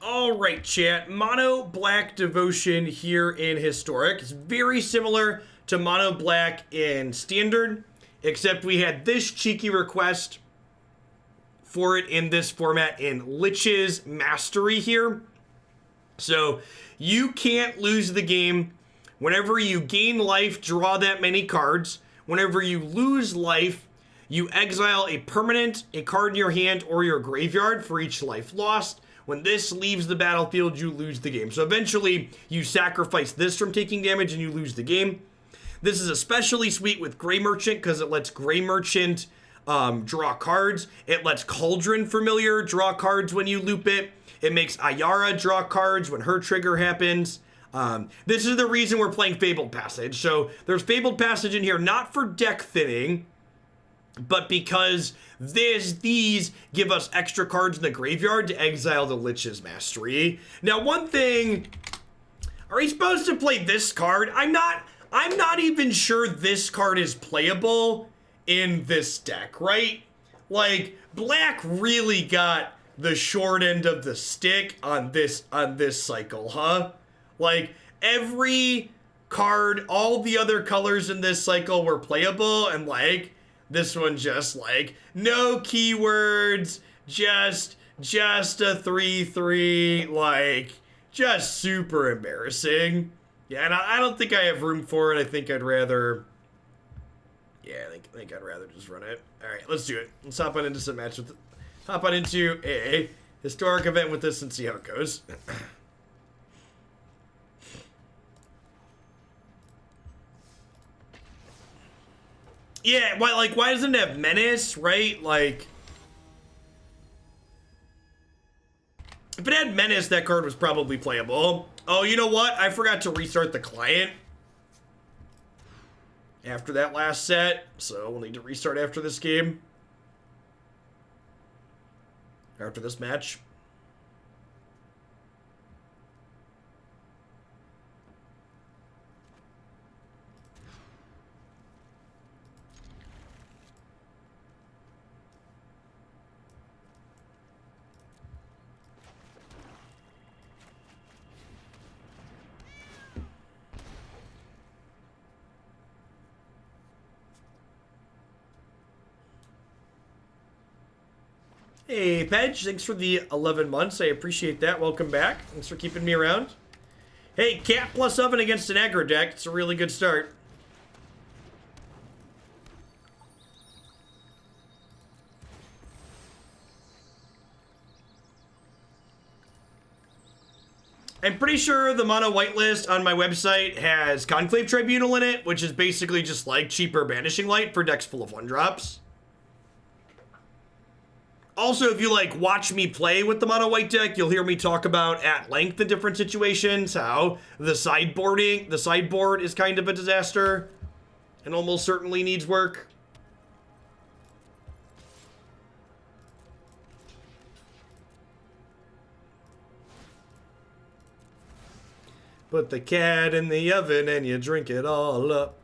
All right, chat. Mono Black Devotion here in Historic. It's very similar to Mono Black in Standard, except we had this cheeky request for it in this format in Lich's Mastery here. So you can't lose the game. Whenever you gain life, draw that many cards. Whenever you lose life, you exile a permanent, a card in your hand, or your graveyard for each life lost. When this leaves the battlefield, you lose the game. So eventually, you sacrifice this from taking damage and you lose the game. This is especially sweet with Grey Merchant because it lets Grey Merchant draw cards. It lets Cauldron Familiar draw cards when you loop it. It makes Ayara draw cards when her trigger happens. This is the reason we're playing Fabled Passage. So there's Fabled Passage in here, not for deck thinning, but because these give us extra cards in the graveyard to exile the Lich's Mastery. Now, one thing, are we supposed to play this card? I'm not even sure this card is playable in this deck, right? Like, Black really got the short end of the stick on this cycle, huh? Like, every card, all the other colors in this cycle were playable, and like, this one just like, no keywords, just a 3/3, like, just super embarrassing. Yeah, and I don't think I have room for it. I think I'd rather, yeah, I think I'd rather just run it. All right, let's do it. Let's hop on into some match with, hop on into a historic event with this and see how it goes. Yeah, why doesn't it have Menace, right? Like, if it had Menace, that card was probably playable. Oh, you know what? I forgot to restart the client after that last set, so we'll need to restart after this game. After this match. Hey, Pedge, thanks for the 11 months. I appreciate that. Welcome back. Thanks for keeping me around. Hey, Cat plus oven against an aggro deck. It's a really good start. I'm pretty sure the mono white list on my website has Conclave Tribunal in it, which is basically just like cheaper Banishing Light for decks full of 1-drops. Also, if you like watch me play with the mono white deck, you'll hear me talk about at length in different situations how the sideboard is kind of a disaster and almost certainly needs work. Put the cat in the oven and you drink it all up.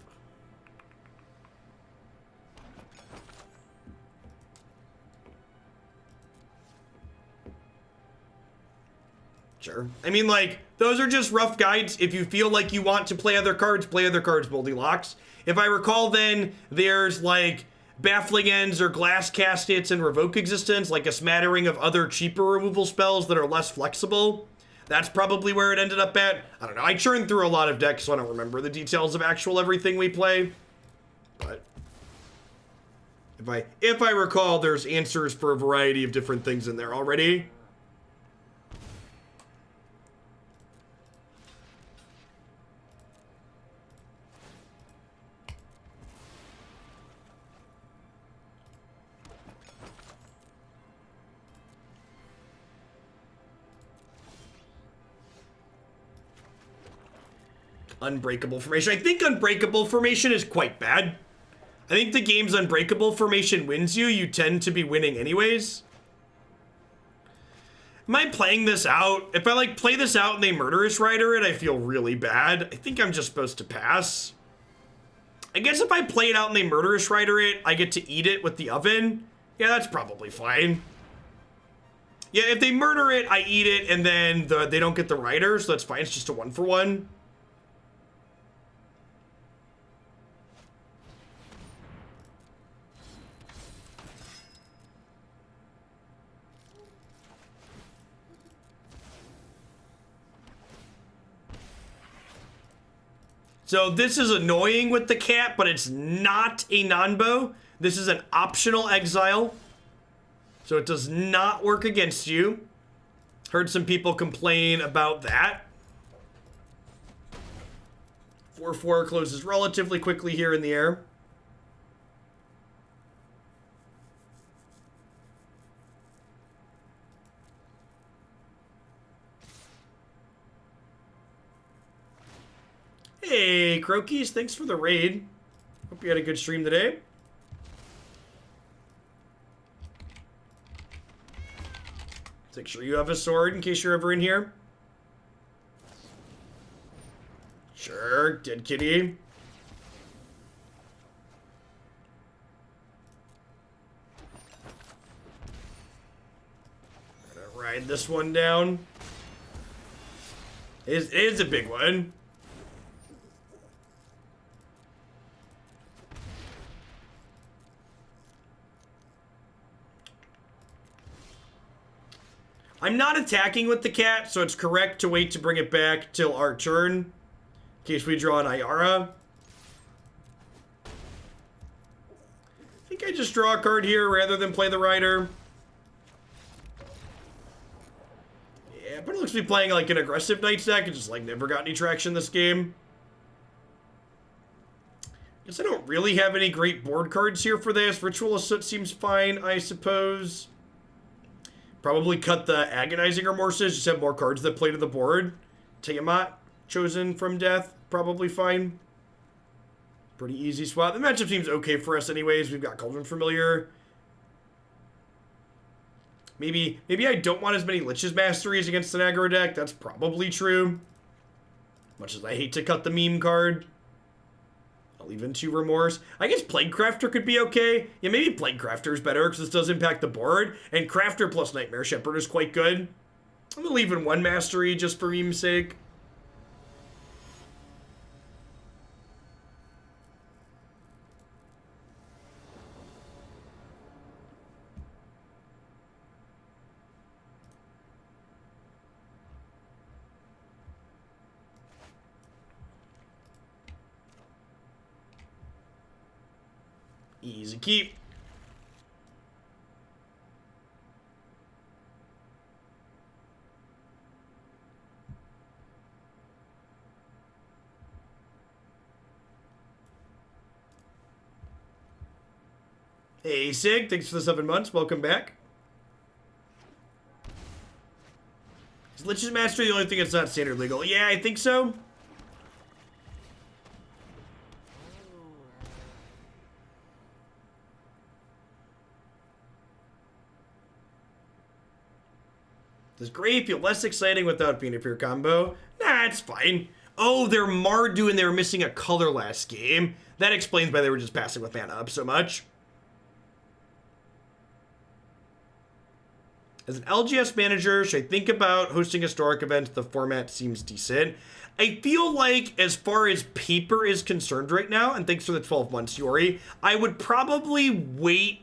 Sure. I mean, like, those are just rough guides. If you feel like you want to play other cards, Goldilocks. If I recall, then there's, like, Baffling Ends or Glass Caskets and Revoke Existence, like a smattering of other cheaper removal spells that are less flexible. That's probably where it ended up at. I don't know. I churned through a lot of decks, so I don't remember the details of actual everything we play. But if I recall, there's answers for a variety of different things in there already. Unbreakable Formation. I think Unbreakable Formation is quite bad. I think the game's Unbreakable Formation wins you. You tend to be winning anyways. Am I playing this out? If I like play this out and they Murderous Rider it, I feel really bad. I think I'm just supposed to pass. I guess if I play it out and they Murderous Rider it, I get to eat it with the oven. Yeah, that's probably fine. Yeah, if they murder it, I eat it, and then they don't get the rider, so that's fine. It's just a 1-for-1. So this is annoying with the cat, but it's not a non-bow. This is an optional exile. So it does not work against you. Heard some people complain about that. 4/4 closes relatively quickly here in the air. Hey, Crokies, thanks for the raid. Hope you had a good stream today. Make sure you have a sword in case you're ever in here. Sure, dead kitty. Gonna ride this one down. It is a big one. I'm not attacking with the cat, so it's correct to wait to bring it back till our turn. In case we draw an Ayara. I think I just draw a card here rather than play the Rider. Yeah, but it looks to be playing like an aggressive Knights deck. It just like never got any traction this game. Guess I don't really have any great board cards here for this. Ritual of Soot seems fine, I suppose. Probably cut the Agonizing Remorses, just have more cards that play to the board. Tiamat, chosen from death, probably fine. Pretty easy swap. The matchup seems okay for us anyways. We've got Cauldron Familiar. Maybe I don't want as many Lich's Masteries against an aggro deck. That's probably true. Much as I hate to cut the meme card. I'll leave in 2 Remorse. I guess Plaguecrafter could be okay. Yeah, maybe Plaguecrafter is better because this does impact the board. And Crafter plus Nightmare Shepherd is quite good. I'm gonna leave in 1 Mastery just for meme's sake. Easy keep. Hey, Sig, thanks for the 7 months. Welcome back. Is Lich's Mastery the only thing that's not standard legal? Yeah, I think so. Does Grey feel less exciting without being a pure combo? Nah, it's fine. Oh, they're Mardu and they were missing a color last game. That explains why they were just passing with mana up so much. As an LGS manager, should I think about hosting historic events? The format seems decent. I feel like as far as paper is concerned right now, and thanks for the 12 months, Yori, I would probably wait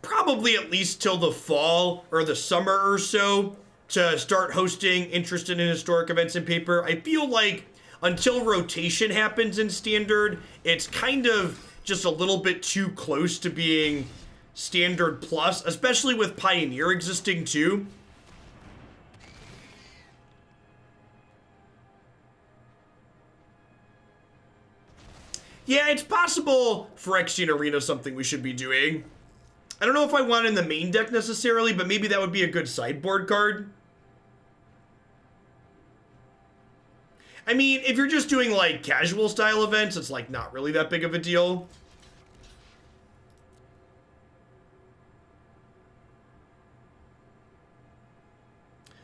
probably at least till the fall or the summer or so to start hosting interested in historic events in paper. I feel like until rotation happens in standard, it's kind of just a little bit too close to being standard plus, especially with Pioneer existing too. Yeah, it's possible Phyrexian Arena is something we should be doing. I don't know if I want it in the main deck necessarily, but maybe that would be a good sideboard card. I mean, if you're just doing like casual style events, it's like not really that big of a deal.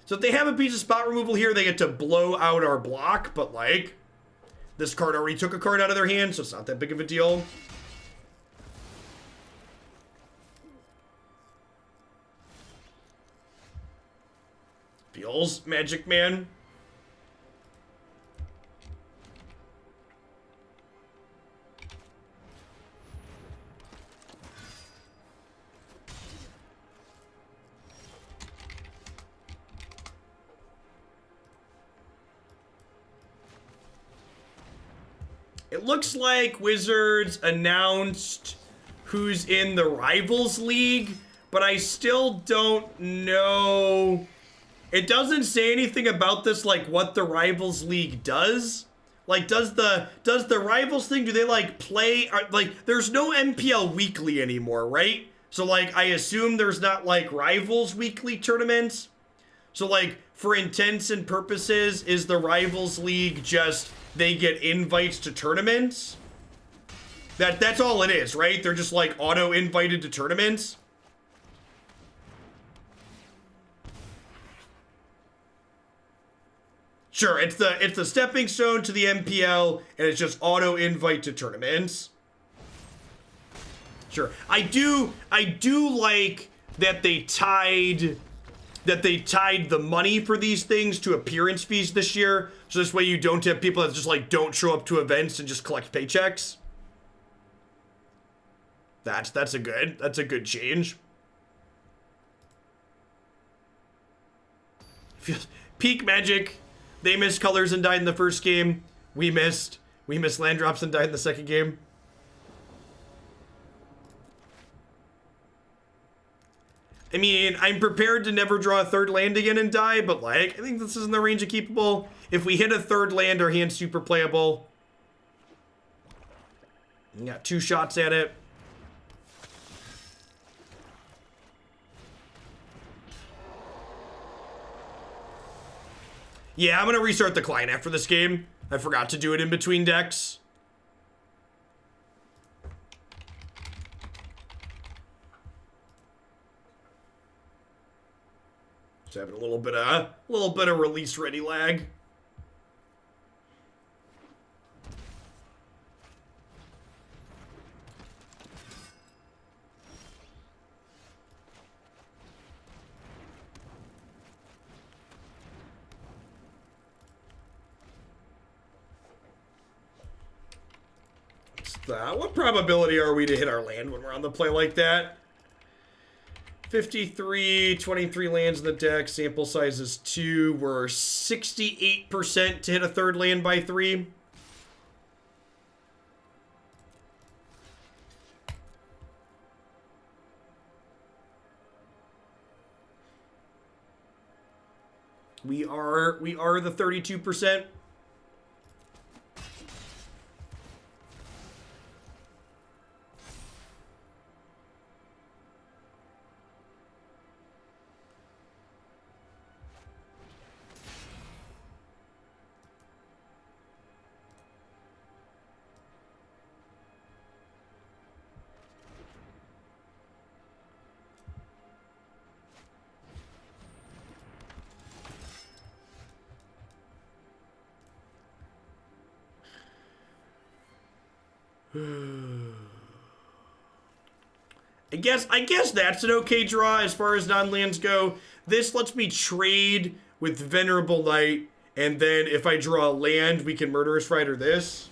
So if they have a piece of spot removal here, they get to blow out our block, but like this card already took a card out of their hand, so it's not that big of a deal. Feels Magic Man. It looks like Wizards announced who's in the Rivals League, but I still don't know. It doesn't say anything about this, like what the Rivals League does. Like, does the Rivals thing, do they like play, like, there's no MPL Weekly anymore, right? So like, I assume there's not like Rivals Weekly tournaments. So like, for intents and purposes, is the Rivals League just, they get invites to tournaments? That's all it is, right? They're just like auto-invited to tournaments. Sure, it's the stepping stone to the MPL, and it's just auto-invite to tournaments. Sure. I do like that they tied the money for these things to appearance fees this year. So this way you don't have people that just like don't show up to events and just collect paychecks. That's a good change. Peak Magic. They missed colors and died in the first game. We missed land drops and died in the second game. I mean, I'm prepared to never draw a third land again and die, but like, I think this is in the range of keepable. If we hit a third land, our hand's super playable. We got 2 shots at it. Yeah, I'm gonna restart the client after this game. I forgot to do it in between decks. Just having a little bit of release ready lag. What probability are we to hit our land when we're on the play like that? 53, 23 lands in the deck, sample size is 2. We're 68% to hit a third land by 3. We are the 32%. I guess that's an okay draw as far as non-lands go. This lets me trade with Venerable Knight, and then if I draw a land, we can Murderous Rider this.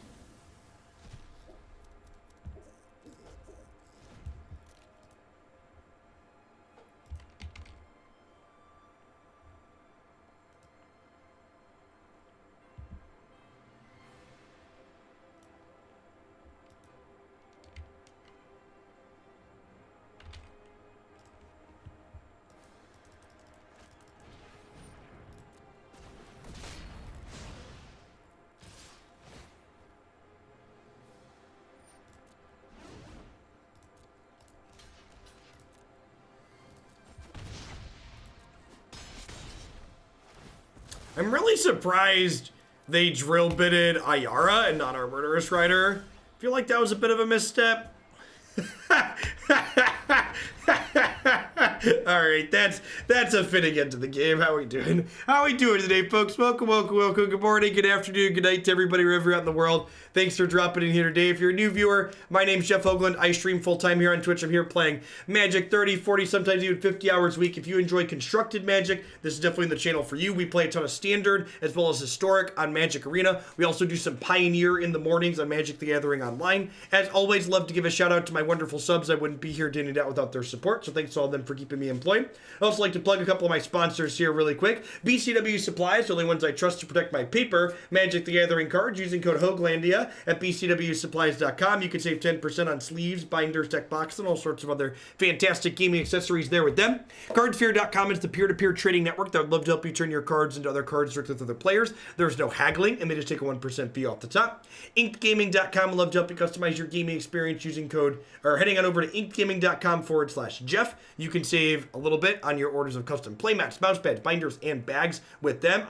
I'm really surprised they drill bitted Ayara and not our Murderous Rider. I feel like that was a bit of a misstep. All right, that's a fitting end to the game. How we doing? How we doing today, folks? Welcome. Good morning, good afternoon, good night to everybody wherever you're out in the world. Thanks for dropping in here today. If you're a new viewer, my name's Jeff Hoagland. I stream full-time here on Twitch. I'm here playing Magic 30, 40, sometimes even 50 hours a week. If you enjoy constructed Magic, this is definitely the channel for you. We play a ton of Standard as well as Historic on Magic Arena. We also do some Pioneer in the mornings on Magic the Gathering Online. As always, love to give a shout out to my wonderful subs. I wouldn't be here day and out without their support, so thanks to all of them for keeping me employed. I also like to plug a couple of my sponsors here really quick. BCW Supplies, the only ones I trust to protect my paper Magic the Gathering cards, using code HOAGLANDIA at bcwsupplies.com. You can save 10% on sleeves, binders, deck boxes, and all sorts of other fantastic gaming accessories there with them. Cardsphere.com is the peer-to-peer trading network that would love to help you turn your cards into other cards directly with other players. There's no haggling, and they just take a 1% fee off the top. InkedGaming.com would love to help you customize your gaming experience using code, or heading on over to InkedGaming.com/Jeff. You can save a little bit on your orders of custom playmats, mouse pads, binders, and bags with them.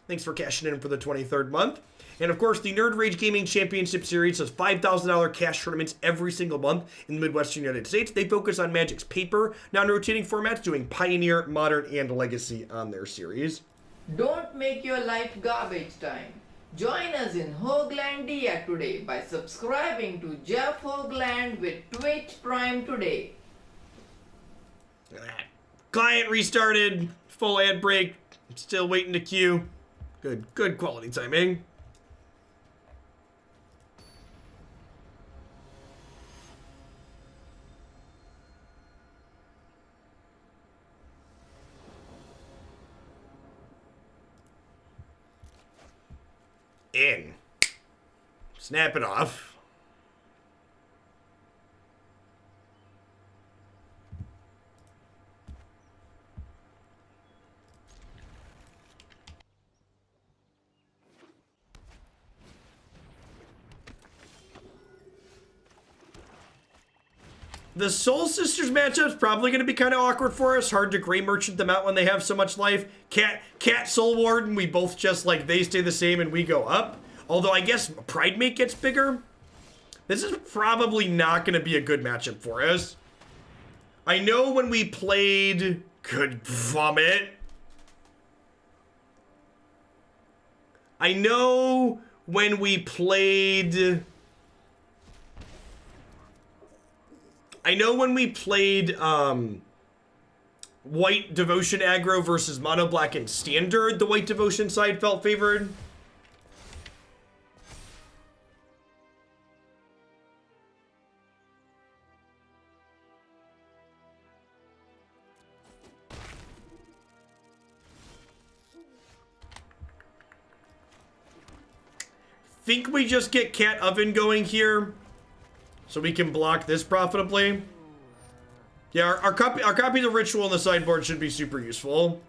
Thanks for cashing in for the 23rd month. And of course, the Nerd Rage Gaming Championship Series has $5,000 cash tournaments every single month in the Midwestern United States. They focus on Magic's paper, non-rotating formats, doing Pioneer, Modern, and Legacy on their series. Don't make your life garbage time. Join us in Hoaglandia today by subscribing to Jeff Hoagland with Twitch Prime today. Client restarted, full ad break, still waiting to queue. Good quality timing. In. Snap it off. The Soul Sisters matchup's probably going to be kind of awkward for us. Hard to Gray Merchant them out when they have so much life. Cat Soul Warden, we both just like, they stay the same and we go up. Although I guess Pridemate gets bigger. This is probably not going to be a good matchup for us. I know when we played... Good vomit. I know when we played... White Devotion aggro versus Mono Black and Standard, the White Devotion side felt favored. Think we just get Cat Oven going here so we can block this profitably. Yeah, our copy of Ritual on the sideboard should be super useful.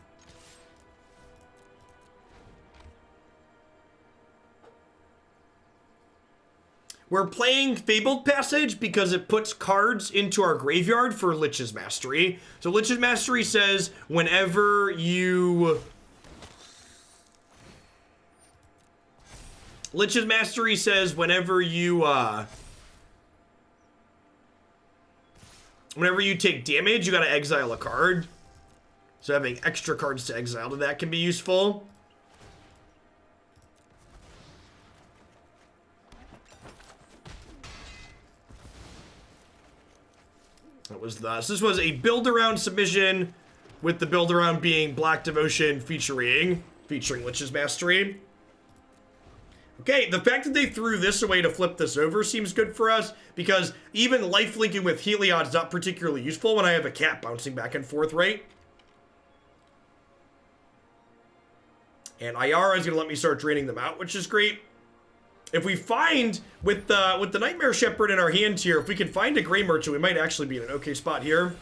We're playing Fabled Passage because it puts cards into our graveyard for Lich's Mastery. So Lich's Mastery says whenever you... Lich's Mastery says whenever you take damage, you gotta exile a card. So having extra cards to exile to that can be useful. This was a build-around submission, with the build-around being Black Devotion featuring Lich's Mastery. Okay, the fact that they threw this away to flip this over seems good for us, because even life-linking with Heliod is not particularly useful when I have a cat bouncing back and forth, right? And Ayara is going to let me start draining them out, which is great. If we find, with the Nightmare Shepherd in our hands here, if we can find a Gray Merchant, we might actually be in an okay spot here.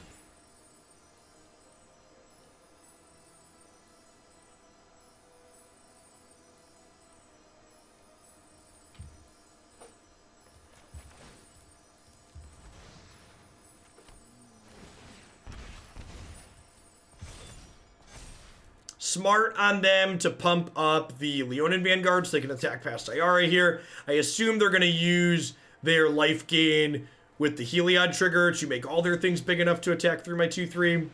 Smart on them to pump up the Leonin Vanguard so they can attack past Ayara here. I assume they're going to use their life gain with the Heliod trigger to make all their things big enough to attack through my 2/3.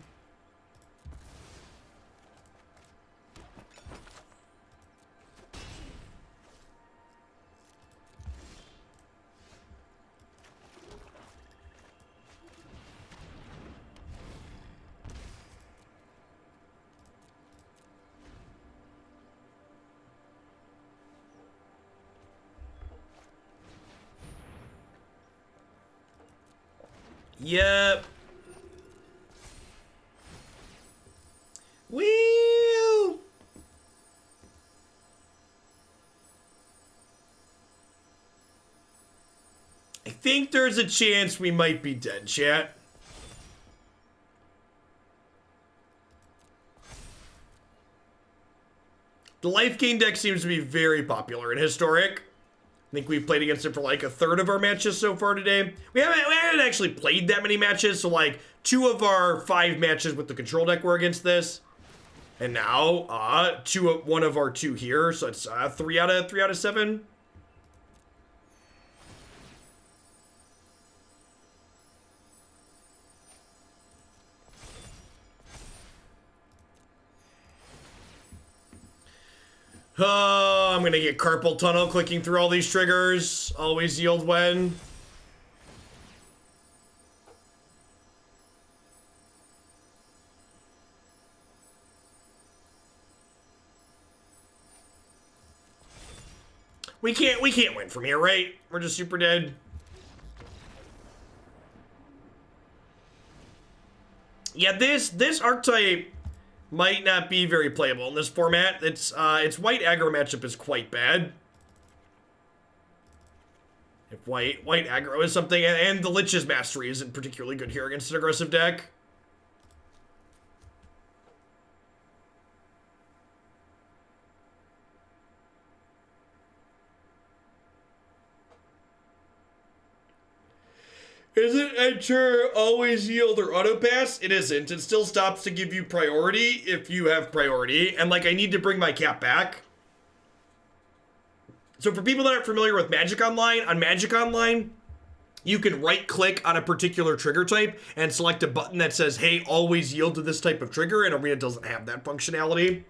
Yep. Wheel. I think there's a chance we might be dead, chat. The life gain deck seems to be very popular in Historic. I think we've played against it for like a third of our matches so far today. We haven't actually played that many matches, so like 2 of our 5 matches with the control deck were against this. And now, 1 of our 2 here, so it's 3 out of 7. Oh, I'm gonna get carpal tunnel clicking through all these triggers. Always yield when. We can't win from here, right? We're just super dead. Yeah, this archetype might not be very playable in this format. Its white aggro matchup is quite bad. If white aggro is something, and the Lich's mastery isn't particularly good here against an aggressive deck. Isn't enter always yield or auto pass? It isn't. It still stops to give you priority if you have priority. And like, I need to bring my cap back. So for people that aren't familiar with Magic Online, on Magic Online, you can right click on a particular trigger type and select a button that says, hey, always yield to this type of trigger, and Arena doesn't have that functionality.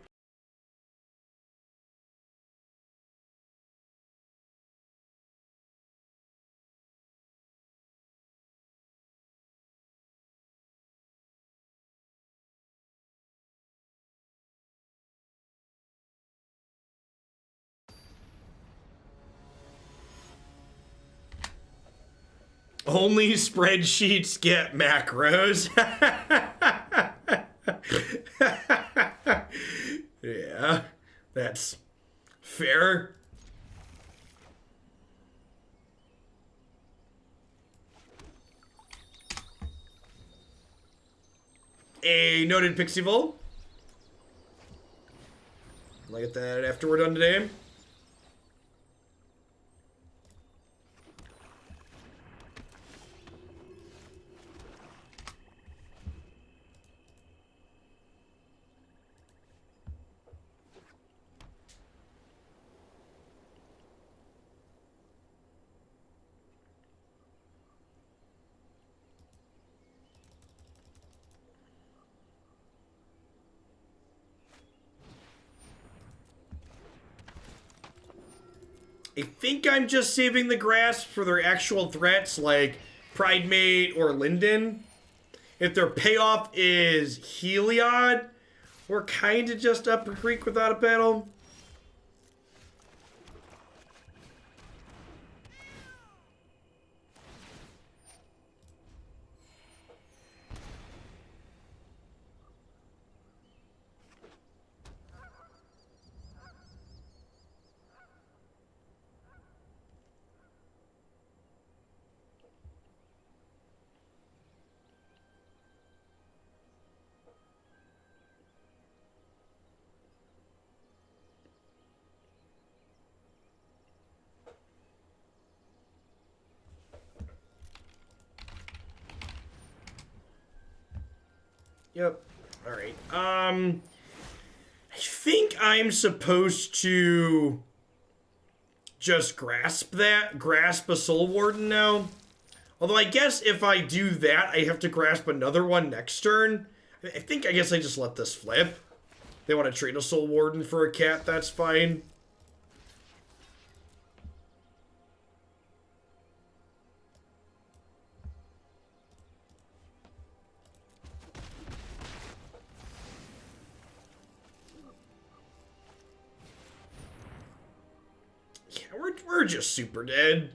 Only spreadsheets get macros. Yeah, that's fair. A noted Pixieville. I'll get that after we're done today. I think I'm just saving the Grasp for their actual threats like Pridemate or Linden. If their payoff is Heliod, we're kind of just up a creek without a paddle. Yep. All right. I think I'm supposed to just grasp a Soul Warden now. Although I guess if I do that, I have to grasp another one next turn. I guess I just let this flip. They want to trade a Soul Warden for a cat, that's fine. Yeah, we're just super dead.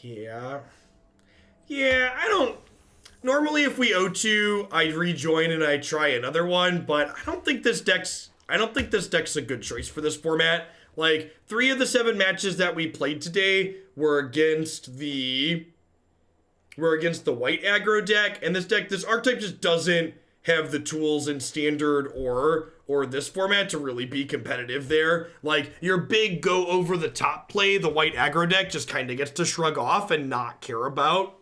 Yeah. Yeah, I don't... Normally, if we O2, I rejoin and I try another one, but I don't think this deck's a good choice for this format. Like, 3 of the 7 matches that we played today were against the white aggro deck, and this archetype just doesn't have the tools in standard or this format to really be competitive there. Like, your big go over the top play, the white aggro deck just kind of gets to shrug off and not care about.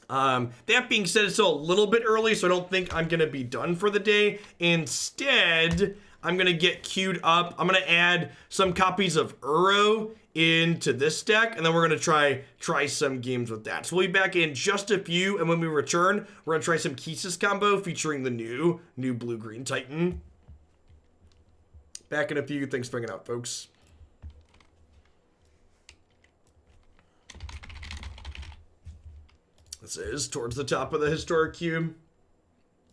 That being said, it's still a little bit early, so I don't think I'm going to be done for the day. Instead, I'm going to get queued up. I'm going to add some copies of Uro into this deck, and then we're going to try some games with that. So we'll be back in just a few, and when we return, we're going to try some Kisis combo featuring the new Blue-Green Titan. Back in a few. Thanks for hanging out, folks. This is towards the top of the Historic Cube.